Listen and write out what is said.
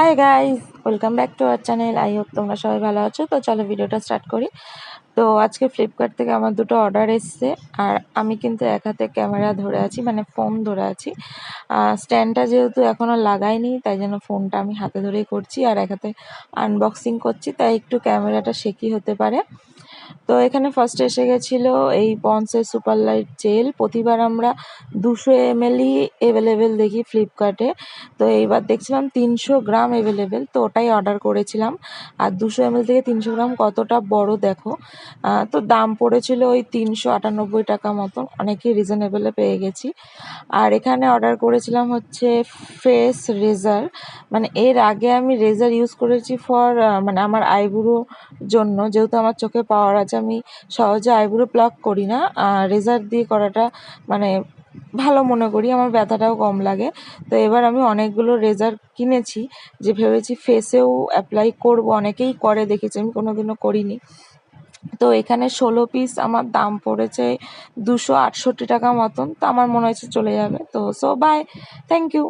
Hi guys, welcome back to our channel. I hope তোমরা সবাই ভালো আছো। তো চলো ভিডিওটা স্টার্ট করি। তো আজকে ফ্লিপকার্ট থেকে আমার দুটো অর্ডার এসছে, আর আমি কিন্তু এক হাতে ক্যামেরা ধরে আছি, মানে ফোন ধরে আছি। স্ট্যান্ডটা যেহেতু এখনও লাগাইনি, তাই জন্য ফোনটা আমি হাতে ধরেই করছি, আর এক হাতে আনবক্সিং করছি, তাই একটু ক্যামেরাটা শেকি হতে পারে। তো এখানে ফার্স্ট এসে গেছিলো এই পন্সের সুপার লাইট জেল। প্রতিবার আমরা 200 ml অ্যাভেলেবেল দেখি ফ্লিপকার্টে, তো এইবার দেখছিলাম 300 গ্রাম অ্যাভেলেবেল, তো ওটাই অর্ডার করেছিলাম। আর 200 ml থেকে 300 গ্রাম কতটা বড় দেখো। তো দাম পড়েছিল ওই 398 টাকা মতন, অনেকই রিজনেবলে পেয়ে গেছি। আর এখানে অর্ডার করেছিলাম হচ্ছে ফেস রেজার। মানে এর আগে আমি রেজার ইউজ করেছি মানে আমার আইব্রো জন্য, যেহেতু আমার চোখে পাওয়ার আছে, আমি সহজে আইব্রো প্লাক করি না। রেজার দিয়ে করাটা মানে ভালো মনে করি, আমার ব্যথাটাও কম লাগে। তো এবার আমি অনেকগুলো রেজার কিনেছি, যে ভেবেছি ফেসেও অ্যাপ্লাই করব। অনেকেই করে দেখেছি, আমি কোনোদিনও করিনি। তো এখানে 16 পিস আমার দাম পড়েছে 268 টাকা মতন। তো আমার মনে হয়েছে চলে যাবে। তো বাই, থ্যাংক ইউ।